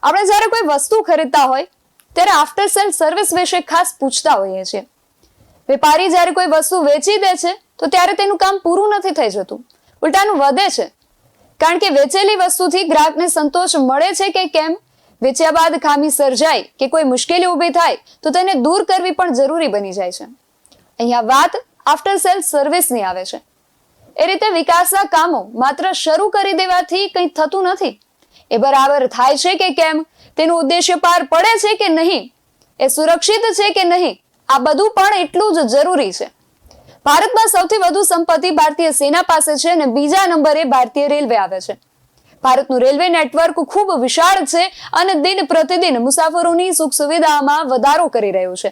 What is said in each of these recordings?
આપણે જ્યારે કોઈ વસ્તુ ખરીદતા હોય ત્યારે આફ્ટર સેલ સર્વિસ વિશે ખાસ પૂછતા હોઈએ છીએ. વેપારી જ્યારે કોઈ વસ્તુ વેચી દે છે તો ત્યારે તેનું કામ પૂરું નથી થઈ જતું, ઉલટાનું વધે છે. કારણ કે વેચેલી વસ્તુથી ગ્રાહકને સંતોષ મળે છે કે કેમ, વેચ્યા બાદ ખામી સર્જાય કે કોઈ મુશ્કેલી ઊભી થાય તો તેને દૂર કરવી પણ જરૂરી બની જાય છે. અહીંયા વાત આફ્ટર સેલ સર્વિસની આવે છે. એ રીતે વિકાસના કામો માત્ર શરૂ કરી દેવાથી કંઈ થતું નથી. એ બરાબર થાય છે કે કેમ, તેનું ઉદ્દેશ્ય પાર પડે છે કે નહીં, એ સુરક્ષિત છે કે નહીં, આ બધું પણ એટલું જ જરૂરી છે. ભારતમાં સૌથી વધુ સંપત્તિ ભારતીય સેના પાસે છે અને બીજા નંબરે ભારતીય રેલવે આવે છે. ભારતનું રેલવે નેટવર્ક ખૂબ વિશાળ છે અને દિન પ્રતિદિન મુસાફરોની સુખ સુવિધામાં વધારો કરી રહ્યું છે.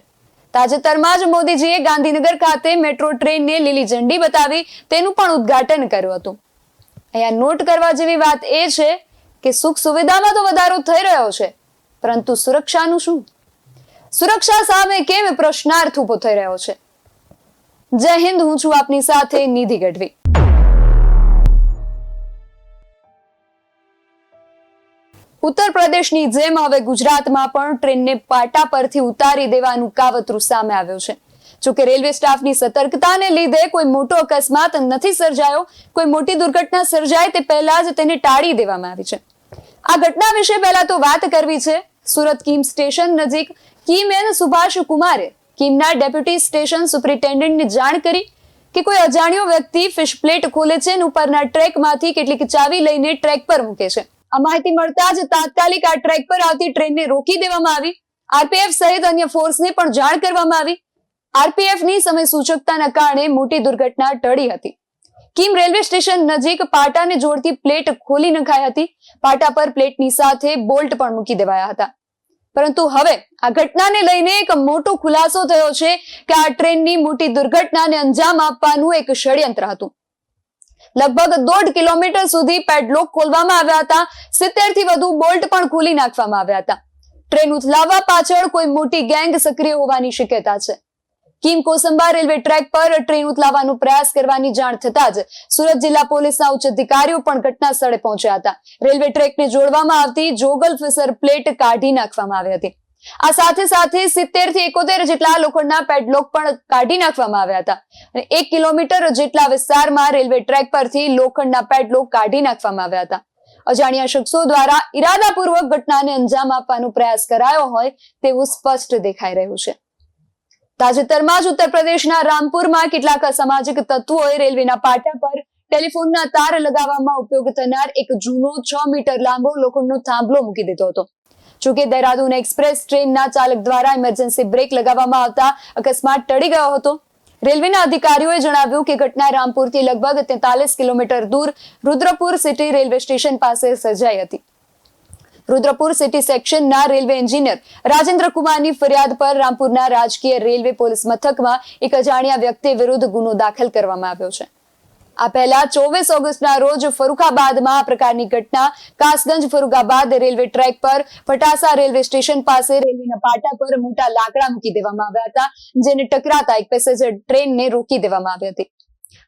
તાજેતરમાં જ મોદીજીએ ગાંધીનગર ખાતે મેટ્રો ટ્રેનને લીલી ઝંડી બતાવી તેનું પણ ઉદ્ઘાટન કર્યું હતું. અહીંયા નોટ કરવા જેવી વાત એ છે કે સુખ સુવિધામાં તો વધારો થઈ રહ્યો છે, પરંતુ સુરક્ષાનું શું? સુરક્ષા સામે કેમ પ્રશ્નાર્થ ઉભો થઈ રહ્યો છે? જય હિન્દ, હું છું આપની સાથે નિધિ ગઢવી. ઉત્તર પ્રદેશની જેમ હવે ગુજરાતમાં પણ ટ્રેનને પાટા પરથી ઉતારી દેવાનું કાવતરું સામે આવ્યું છે. જોકે રેલવે સ્ટાફની સતર્કતાને લીધે કોઈ મોટો અકસ્માત નથી સર્જાયો, કોઈ મોટી દુર્ઘટના સર્જાય તે પહેલા જ તેને ટાળી દેવામાં આવી છે. આ ઘટના વિશે પહેલા તો વાત કરવી છે. સુરત કિમ સ્ટેશન નજીક કિમ સુભાષ કુમારે કિમના ડેપ્યુટી સ્ટેશન સુપ્રિન્ટેન્ડન્ટને જાણ કરી કે કોઈ અજાણ્યો વ્યક્તિ ફિશ પ્લેટ ખોલે છે અને ઉપરના ટ્રેકમાંથી કેટલીક ચાવી લઈને ટ્રેક પર મૂકે છે. આ માહિતી મળતા જ તાત્કાલિક આ ટ્રેક પર આવતી ટ્રેનને રોકી દેવામાં આવી. આરપીએફ સહિત અન્ય ફોર્સને પણ જાણ કરવામાં આવી. આરપીએફની સમય સૂચકતાના કારણે મોટી દુર્ઘટના ટળી હતી. કિમ રેલવે સ્ટેશન નજીક પાટાને જોડતી પ્લેટ ખોલી નખાઈ હતી. પાટા પર પ્લેટની સાથે બોલ્ટ પણ મૂકી દેવાયા હતા. પરંતુ હવે આ ઘટનાને લઈને એક મોટો ખુલાસો થયો છે કે આ ટ્રેનની મોટી દુર્ઘટનાને અંજામ આપવાનું એક ષડયંત્ર હતું. લગભગ 1.5 કિલોમીટર સુધી પેડલોક ખોલવામાં આવ્યા હતા. 70 થી વધુ બોલ્ટ પણ ખોલી નાખવામાં આવ્યા હતા. ટ્રેન ઉથલાવવા પાછળ કોઈ મોટી ગેંગ સક્રિય હોવાની શક્યતા છે. કિમ કોસંબા રેલવે ટ્રેક પર ટ્રેન ઉથલાવવાનો પ્રયાસ કરવાની જાણ થતા જ સુરત જિલ્લા પોલીસના ઉચ્ચ અધિકારીઓ પણ ઘટના સ્થળે પહોંચ્યા હતા. રેલવે ટ્રેકને જોડવામાં આવતી જોગલ ફિશર પ્લેટ કાઢી નાખવામાં આવી હતી. આ સાથે સાથે 70 થી 71 જેટલા લોખંડના પેડલોક પણ કાઢી નાખવામાં આવ્યા હતા અને 1 કિલોમીટર જેટલા વિસ્તારમાં રેલવે ટ્રેક પરથી લોખંડના પેડલોક કાઢી નાખવામાં આવ્યા હતા. અજાણ્યા શખ્સો દ્વારા ઇરાદાપૂર્વક ઘટનાને અંજામ આપવાનો પ્રયાસ કરાયો હોય તેવું સ્પષ્ટ દેખાઈ રહ્યું છે. તાજેતરમાં જ ઉત્તર પ્રદેશના રામપુરમાં કેટલાક અસામાજિક તત્વોએ રેલવેના પાટા પર ટેલિફોનના તાર લગાવવામાં ઉપયોગ થનાર એક જૂનો 6 મીટર લાંબો લોખંડનો થાંભલો મૂકી દીધો હતો. જોકે દહેરાદૂન એક્સપ્રેસ ટ્રેનના ચાલક દ્વારા ઇમરજન્સી બ્રેક લગાવવામાં આવતા અકસ્માત ટળી ગયો હતો. રેલવેના અધિકારીઓએ જણાવ્યું કે ઘટના રામપુરથી લગભગ 43 કિલોમીટર દૂર રુદ્રપુર સિટી રેલવે સ્ટેશન પાસે સર્જાઈ હતી. રુદ્રપુર સિટી સેક્શનના રેલવે એન્જિનિયર રાજેન્દ્ર કુમારની ફરિયાદ પર રામપુરના રાજકીય રેલવે પોલીસ મથકમાં એક અજાણ્યા વ્યક્તિ વિરુદ્ધ ગુનો દાખલ કરવામાં આવ્યો છે. આ પહેલા 24 ઓગસ્ટના રોજ ફરુખાબાદમાં આ પ્રકારની ઘટના કાસગંજ ફરુખાબાદ રેલવે ટ્રેક પર પટાસા રેલવે સ્ટેશન પાસે રેલવેના પાટા પર મોટા લાકડા મૂકી દેવામાં આવ્યા હતા, જેને ટકરાતા એક પેસેન્જર ટ્રેનને રોકી દેવામાં આવી હતી.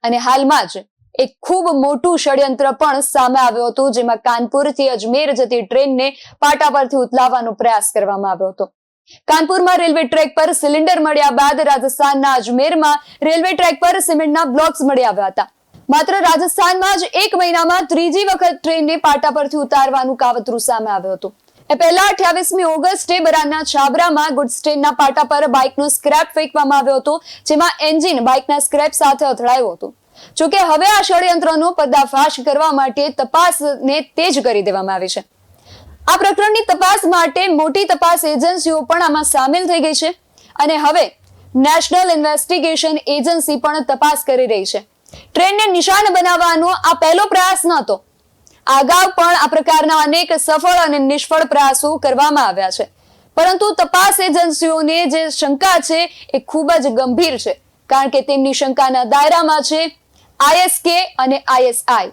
અને હાલમાં જ એક ખૂબ મોટું ષડયંત્ર પણ સામે આવ્યું હતું, જેમાં કાનપુરથી અજમેર જતી ટ્રેનને પાટા પરથી ઉથલાવવાનો પ્રયાસ કરવામાં આવ્યો હતો. કાનપુરમાં રેલવે ટ્રેક પર સિલિન્ડર મળ્યા બાદ રાજસ્થાનના અજમેરમાં રેલવે ટ્રેક પર સિમેન્ટના બ્લોક્સ મળી આવ્યા હતા. માત્ર રાજસ્થાનમાં જ 1 મહિનામાં ત્રીજી વખત ટ્રેનને પાટા પરથી ઉતારવાનું કાવતરું સામે આવ્યું હતું. એ પહેલા 28મી ઓગસ્ટે બરાના છાબરામાં ગુડ્સ ટ્રેનના પાટા પર બાઇકનો સ્ક્રેપ ફેંકવામાં આવ્યો હતો, જેમાં એન્જિન બાઇકના સ્ક્રેપ સાથે અથડાયું હતું. જોકે હવે આ ષડયંત્રનો પર્દાફાશ કરવા માટે તપાસને તેજ કરી દેવામાં આવી છે. આ પ્રકરણની તપાસ માટે મોટી તપાસ એજન્સીઓ પણ આમાં સામેલ થઈ ગઈ છે અને હવે નેશનલ ઇન્વેસ્ટિગેશન એજન્સી પણ તપાસ કરી રહી છે. ટ્રેનને નિશાન બનાવવાનો આ પહેલો પ્રયાસ ન હતો. અગાઉ પણ આ પ્રકારના અનેક સફળ અને નિષ્ફળ પ્રયાસો કરવામાં આવ્યા છે, પરંતુ તપાસ એજન્સીઓને જે શંકા છે એ ખૂબ જ ગંભીર છે, કારણ કે તેમની શંકાના દાયરામાં છે આઈએસકે અને આઈએસઆઈ.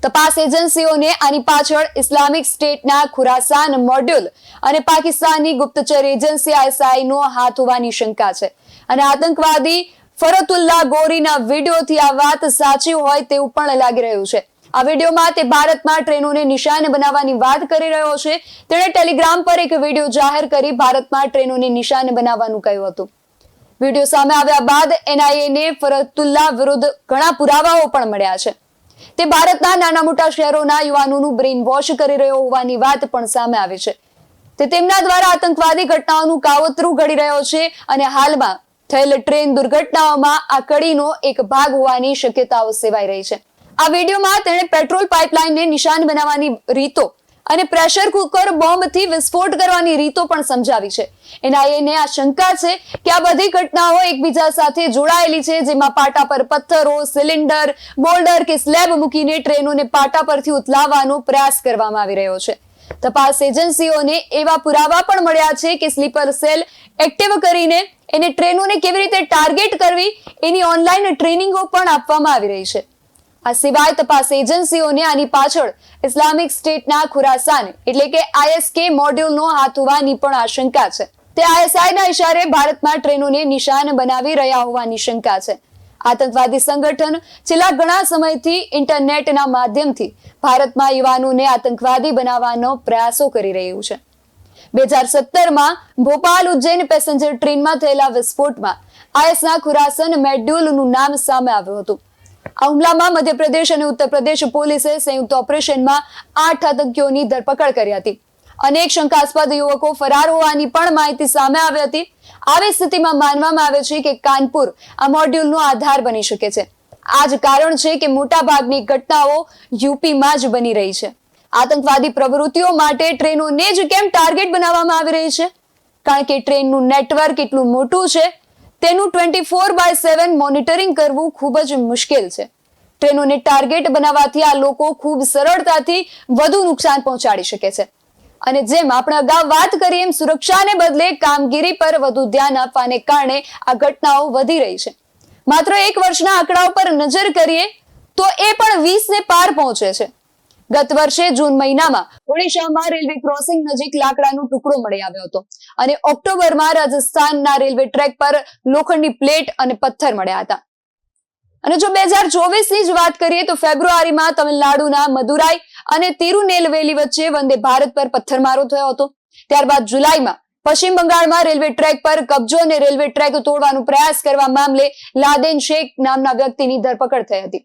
તપાસ એજન્સીઓને આની પાછળ ઇસ્લામિક સ્ટેટના ખુરાસાન મોડ્યુલ અને પાકિસ્તાનની ગુપ્તચર એજન્સી આઈએસઆઈ નો હાથ હોવાની શંકા છે અને આતંકવાદી ફરતુલ્લા ગોરીના વિડીયોથી આ વાત સાચી હોય તેવું પણ લાગી રહ્યું છે. આ વિડીયોમાં તે ભારતમાં ટ્રેનોને નિશાન બનાવવાની વાત કરી રહ્યો છે. તેણે ટેલિગ્રામ પર એક વિડીયો જાહેર કરી ભારતમાં ટ્રેનોને નિશાન બનાવવાનું કહ્યું હતું. વિડીયો સામે આવ્યા બાદ NIA ને ફરતુલ્લા વિરુદ્ધ ઘણા પુરાવાઓ પણ મળ્યા છે. તે ભારતના નાના મોટા શહેરોના યુવાનોનું બ્રેઇન વોશ કરી રહ્યો હોવાની વાત પણ સામે આવી છે. તે તેમના દ્વારા આતંકવાદી ઘટનાઓનું કાવતરું ઘડી રહ્યો છે અને હાલમાં થયેલ ટ્રેન દુર્ઘટનાઓમાં આ કડીનો એક ભાગ હોવાની શક્યતાઓ સેવાઈ રહી છે. આ વિડીયોમાં તેણે પેટ્રોલ પાઇપલાઇનને નિશાન બનાવવાની રીતો અને પ્રેશર કુકર બોમ્બથી વિસ્ફોટ કરવાની રીતો પણ સમજાવી છે. NIA ને આ શંકા છે કે આ બધી ઘટનાઓ એકબીજા સાથે જોડાયેલી છે, જેમાં પાટા પર પથ્થરો, સિલિન્ડર, બોલ્ડર કે સ્લેબ મૂકીને ટ્રેનોને પાટા પરથી ઉથલાવવાનો પ્રયાસ કરવામાં આવી રહ્યો છે. તપાસ એજન્સીઓને એવા પુરાવા પણ મળ્યા છે કે સ્લીપર સેલ એક્ટિવ કરીને એને ટ્રેનોને કેવી રીતે ટાર્ગેટ કરવી એની ઓનલાઈન ટ્રેનિંગો પણ આપવામાં આવી રહી છે. આ સિવાય તપાસ એજન્સીઓને આની પાછળ ઇસ્લામિક સ્ટેટના ખુરાસાન એટલે કે ISK મોડ્યુલનો હાથ હોવાની પણ આશંકા છે. તે ISIના ઇશારે ભારતમાં ટ્રેનોને નિશાન બનાવી રહ્યા હોવાની શંકા છે. આતંકવાદી સંગઠન છેલ્લા ઘણા સમયથી ઇન્ટરનેટના માધ્યમથી ભારતમાં યુવાનોને આતંકવાદી બનાવવાનો પ્રયાસો કરી રહ્યું છે. 2017માં ભોપાલ ઉજ્જૈન પેસેન્જર ટ્રેનમાં થયેલા વિસ્ફોટમાં ISના ખુરાસન મોડ્યુલનું નામ સામે આવ્યું હતું. આ હુમલામાં મધ્યપ્રદેશ અને ઉત્તર પ્રદેશ પોલીસે સંયુક્ત ઓપરેશનમાં 8 આતંકીઓની ધરપકડ કરી હતી. અનેક શંકાસ્પદ યુવકો ફરાર હોવાની પણ માહિતી સામે આવી હતી. આવી સ્થિતિમાં માનવામાં આવે છે કે કાનપુર આ મોડ્યુલનો આધાર બની શકે છે. આ જ કારણ છે કે મોટા ભાગની ઘટનાઓ યુપીમાં જ બની રહી છે. આતંકવાદી પ્રવૃત્તિઓ માટે ટ્રેનોને જ કેમ ટાર્ગેટ બનાવવામાં આવી રહી છે? કારણ કે ટ્રેનનું નેટવર્ક એટલું મોટું છે, તેનું 24/7 મોનિટરિંગ કરવું ખૂબ જ મુશ્કેલ છે. ટ્રેનોને ટાર્ગેટ બનાવવાથી આ લોકો ખૂબ સરળતાથી વધુ નુકસાન પહોંચાડી શકે છે. અને જેમ આપણે અગાઉ વાત કરી એમ સુરક્ષાને બદલે કામગીરી પર વધુ ધ્યાન આપવાને કારણે આ ઘટનાઓ વધી રહી છે. માત્ર એક વર્ષના આંકડાઓ પર નજર કરીએ તો એ પણ 20 ને પાર પહોંચે છે. ગત વર્ષે જૂન મહિનામાં ઓડિશામાં રેલવે ક્રોસિંગ નજીક લાકડાનો ટુકડો મળી આવ્યો હતો અને ઓક્ટોબરમાં રાજસ્થાનના રેલવે ટ્રેક પર લોખંડની પ્લેટ અને પથ્થર મળ્યા હતા. અને જો 2024ની જ વાત કરીએ તો ફેબ્રુઆરીમાં તમિલનાડુના મદુરાઈ અને તિરુનેલવેલી વચ્ચે વંદે ભારત પર પથ્થરમારો થયો હતો. ત્યારબાદ જુલાઈમાં પશ્ચિમ બંગાળમાં રેલવે ટ્રેક પર કબજો અને રેલવે ટ્રેક તોડવાનો પ્રયાસ કરવા મામલે લાદેન શેખ નામના વ્યક્તિની ધરપકડ થઈ હતી.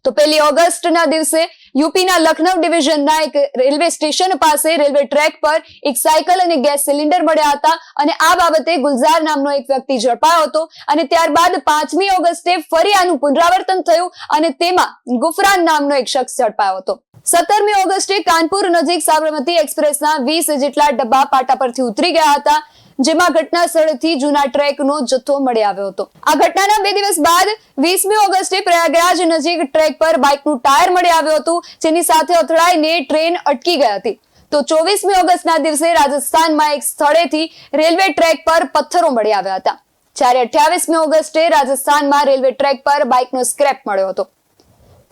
તો 1 ઓગસ્ટના દિવસે યુપીના લખનઉ ડિવિઝનના એક રેલવે સ્ટેશન પાસે રેલવે ટ્રેક પર એક સાયકલ અને ગેસ સિલિન્ડર મળ્યા હતા અને આ બાબતે ગુલઝાર નામનો એક વ્યક્તિ ઝડપાયો હતો. અને ત્યારબાદ 5મી ઓગસ્ટે ફરી આનું પુનરાવર્તન થયું અને તેમાં ગુફરાન નામનો એક શખ્સ ઝડપાયો હતો. 17મી ઓગસ્ટે કાનપુર નજીક સાબરમતી એક્સપ્રેસના 20 જેટલા ડબ્બા પાટા પરથી ઉતરી ગયા હતા, જેમાં ઘટના સ્થળેથી જૂના ટ્રેકનો જથ્થો મળી આવ્યો હતો. આ ઘટનાના 2 દિવસ બાદ 20મી ઓગસ્ટે પ્રયાગરાજ નજીક ટ્રેક પર બાઇકનું ટાયર મળી આવ્યું હતું, જેની સાથે અથડાઈને ટ્રેન અટકી ગઈ હતી. તો 24મી ઓગસ્ટના દિવસે રાજસ્થાનમાં એક સ્થળેથી રેલવે ટ્રેક પર પથ્થરો મળી આવ્યા હતા, જ્યારે 28મી ઓગસ્ટે રાજસ્થાનમાં રેલવે ટ્રેક પર બાઇકનો સ્ક્રેપ મળ્યો હતો.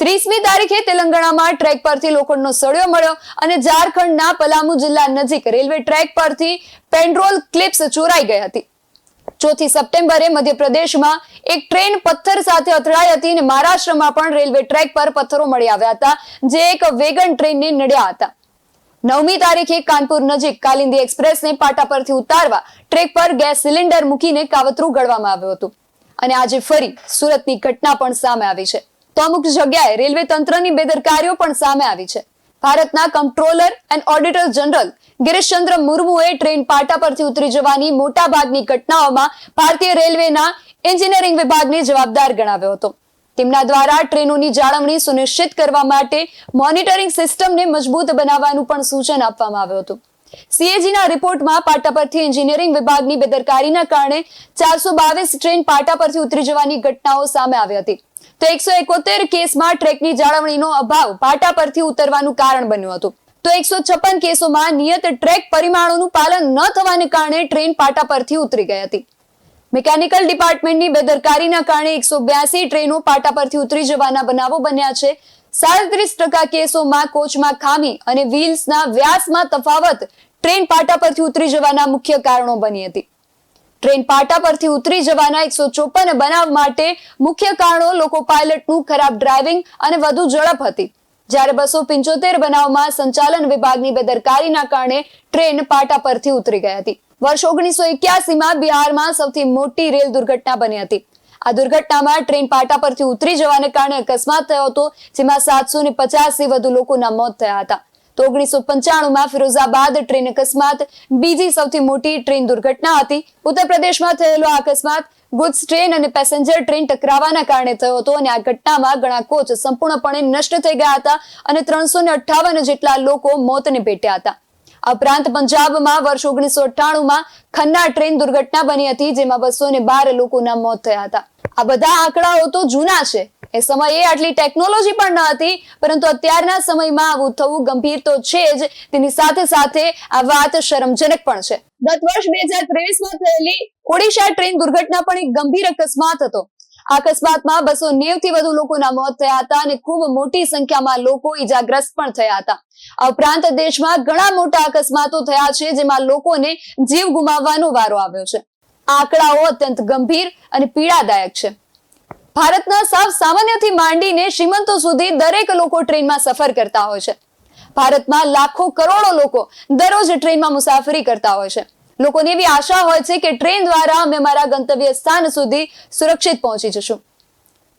30મી તારીખે તેલંગાણામાં ટ્રેક પરથી લોખંડનો સળિયો મળ્યો અને ઝારખંડના પલામુ જિલ્લા નજીક રેલવે ટ્રેક પરથી પેટ્રોલ ક્લિપ્સ ચોરાઈ ગઈ હતી. 4 સપ્ટેમ્બરે મધ્યપ્રદેશમાં એક ટ્રેન પથ્થર સાથે અથડાઈ હતી અને મહારાષ્ટ્રમાં પણ રેલવે ટ્રેક પર પથ્થરો મળી આવ્યા હતા, જે એક વેગન ટ્રેનને નડ્યા હતા. 9મી તારીખે કાનપુર નજીક કાલિંદી એક્સપ્રેસને પાટા પરથી ઉતારવા ટ્રેક પર ગેસ સિલિન્ડર મૂકીને કાવતરું ઘડવામાં આવ્યું હતું. અને આજે ફરી સુરતની ઘટના પણ સામે આવી છે. તો અમુક જગ્યાએ રેલવે તંત્રની બેદરકારીઓ પણ સામે આવી છે. ભારતના comptroller and auditor general Girishchandra મુર્મુએ ટ્રેન પાટા પરથી ઉતરી જવાની મોટા ભાગની ઘટનાઓમાં ભારતીય રેલવેના એન્જિનિયરિંગ વિભાગને જવાબદાર ગણાવ્યો હતો. તેમના દ્વારા ટ્રેનોની જાળવણી સુનિશ્ચિત કરવા માટે મોનિટરિંગ સિસ્ટમને મજબૂત બનાવવાનું પણ સૂચન આપવામાં આવ્યું હતું. CAGના રિપોર્ટમાં પાટા પરથી એન્જિનિયરિંગ વિભાગની બેદરકારીના કારણે 422 ટ્રેન પાટા પરથી ઉતરી જવાની ઘટનાઓ સામે આવી હતી. તો 171 કેસમાં ટ્રેકની જાળવણીનો અભાવ પાટા પરથી ઉતરવાનું કારણ બન્યું હતું. તો 156 કેસોમાં નિયત ટ્રેક પરિમાણોનું પાલન ન થવાને કારણે ટ્રેન પાટા પરથી ઉતરી ગઈ હતી. મિકેનિકલ ડિપાર્ટમેન્ટની બેદરકારીના કારણે 182 ટ્રેનો પાટા પરથી ઉતરી જવાના બનાવો બન્યા છે. 37% કેસોમાં કોચમાં ખામી અને વ્હીલ્સના વ્યાસમાં તફાવત ટ્રેન પાટા પરથી ઉતરી જવાના મુખ્ય કારણો બની હતી. ટ્રેન પાટા પરથી ઉતરી જવાના 154 બનાવ માટે મુખ્ય કારણો લોકો પાયલટનું ખરાબ ડ્રાઇવિંગ અને વધુ ઝડપ હતી, જ્યારે 275 બનાવમાં સંચાલન વિભાગની બેદરકારીના કારણે ટ્રેન પાટા પરથી ઉતરી ગઈ હતી. વર્ષ 1981માં બિહારમાં સૌથી મોટી રેલ દુર્ઘટના બની હતી. આ દુર્ઘટનામાં ટ્રેન પાટા પરથી ઉતરી જવાને કારણે અકસ્માત થયો હતો, જેમાં 750 થી વધુ લોકોના મોત થયા હતા. તો 1995માં ફિરોઝાબાદ ટ્રેન અકસ્માત બીજી સૌથી મોટી ટ્રેન દુર્ઘટના હતી. ઉત્તર પ્રદેશમાં થયેલો આ અકસ્માત ગુડ્સ ટ્રેન અને પેસેન્જર ટ્રેન ટકરાવાના કારણે થયો હતો અને આ ઘટનામાં ઘણા કોચ સંપૂર્ણપણે નષ્ટ થઈ ગયા હતા અને 358 જેટલા લોકો મોતને ભેટ્યા હતા. આ ઉપરાંત પંજાબમાં વર્ષ 1998માં ખન્ના ટ્રેન દુર્ઘટના બની હતી, જેમાં 212 લોકોના મોત થયા હતા. આ બધા આંકડાઓ તો જૂના છે. એ સમયે આટલી ટેકનોલોજી પણ ન હતી, પરંતુ અત્યારના સમયમાં આવું થવું ગંભીર તો છે જ, તેની સાથે સાથે આ વાત શરમજનક પણ છે. ગત વર્ષ 2023માં થયેલી ઓડિશા ટ્રેન દુર્ઘટના પણ એક ગંભીર અકસ્માત હતો. આ અકસ્માતમાં 290 થી વધુ લોકોના મોત થયા હતા અને ખૂબ મોટી સંખ્યામાં લોકો ઈજાગ્રસ્ત પણ થયા હતા. આ ઉપરાંત દેશમાં ઘણા મોટા અકસ્માતો થયા છે, જેમાં લોકોને જીવ ગુમાવવાનો વારો આવ્યો છે. આ આંકડાઓ અત્યંત ગંભીર અને પીડાદાયક છે. ભારતના સાવ સામાન્યથી માંડીને શ્રીમંતો સુધી દરેક લોકો ટ્રેનમાં સફર કરતા હોય છે. ભારતમાં લાખો કરોડો લોકો દરરોજ ટ્રેનમાં મુસાફરી કરતા હોય છે. લોકોને એવી આશા હોય છે કે ટ્રેન દ્વારા અમે અમારા ગંતવ્ય સ્થાન સુધી સુરક્ષિત પહોંચી જશું.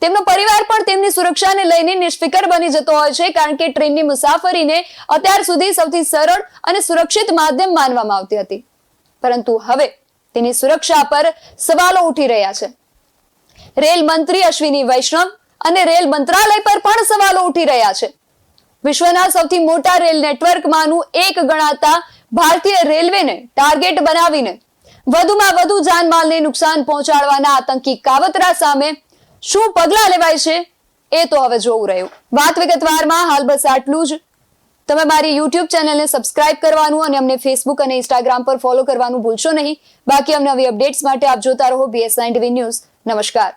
તેમનો પરિવાર પણ તેમની સુરક્ષાને લઈને નિષ્ફિકર બની જતો હોય છે, કારણ કે ટ્રેનની મુસાફરીને અત્યાર સુધી સૌથી સરળ અને સુરક્ષિત માધ્યમ માનવામાં આવતી હતી. પરંતુ હવે તેની સુરક્ષા પર સવાલો ઉઠી રહ્યા છે. રેલ મંત્રી અશ્વિની વૈષ્ણવ અને રેલ મંત્રાલય પર પણ સવાલો ઉઠી રહ્યા છે. વિશ્વના સૌથી મોટા રેલ નેટવર્કમાંનું એક ગણાતા ભારતીય રેલવેને ટાર્ગેટ બનાવીને વધુમાં વધુ જાનમાલને નુકસાન પહોંચાડવાના આતંકી કાવતરા સામે શું પગલાં લેવાય છે, એ તો હવે જોવું રહ્યું. વાત વિગતવારમાં હાલ બસ આટલું જ. તમે મારી YouTube ચેનલને સબસ્ક્રાઇબ કરવાનું અને અમને Facebook અને Instagram પર ફોલો કરવાનું ભૂલશો નહીં. બાકી અમને નવી અપડેટ્સ માટે આપ જોતા રહો BS9 TV ન્યૂઝ. નમસ્કાર.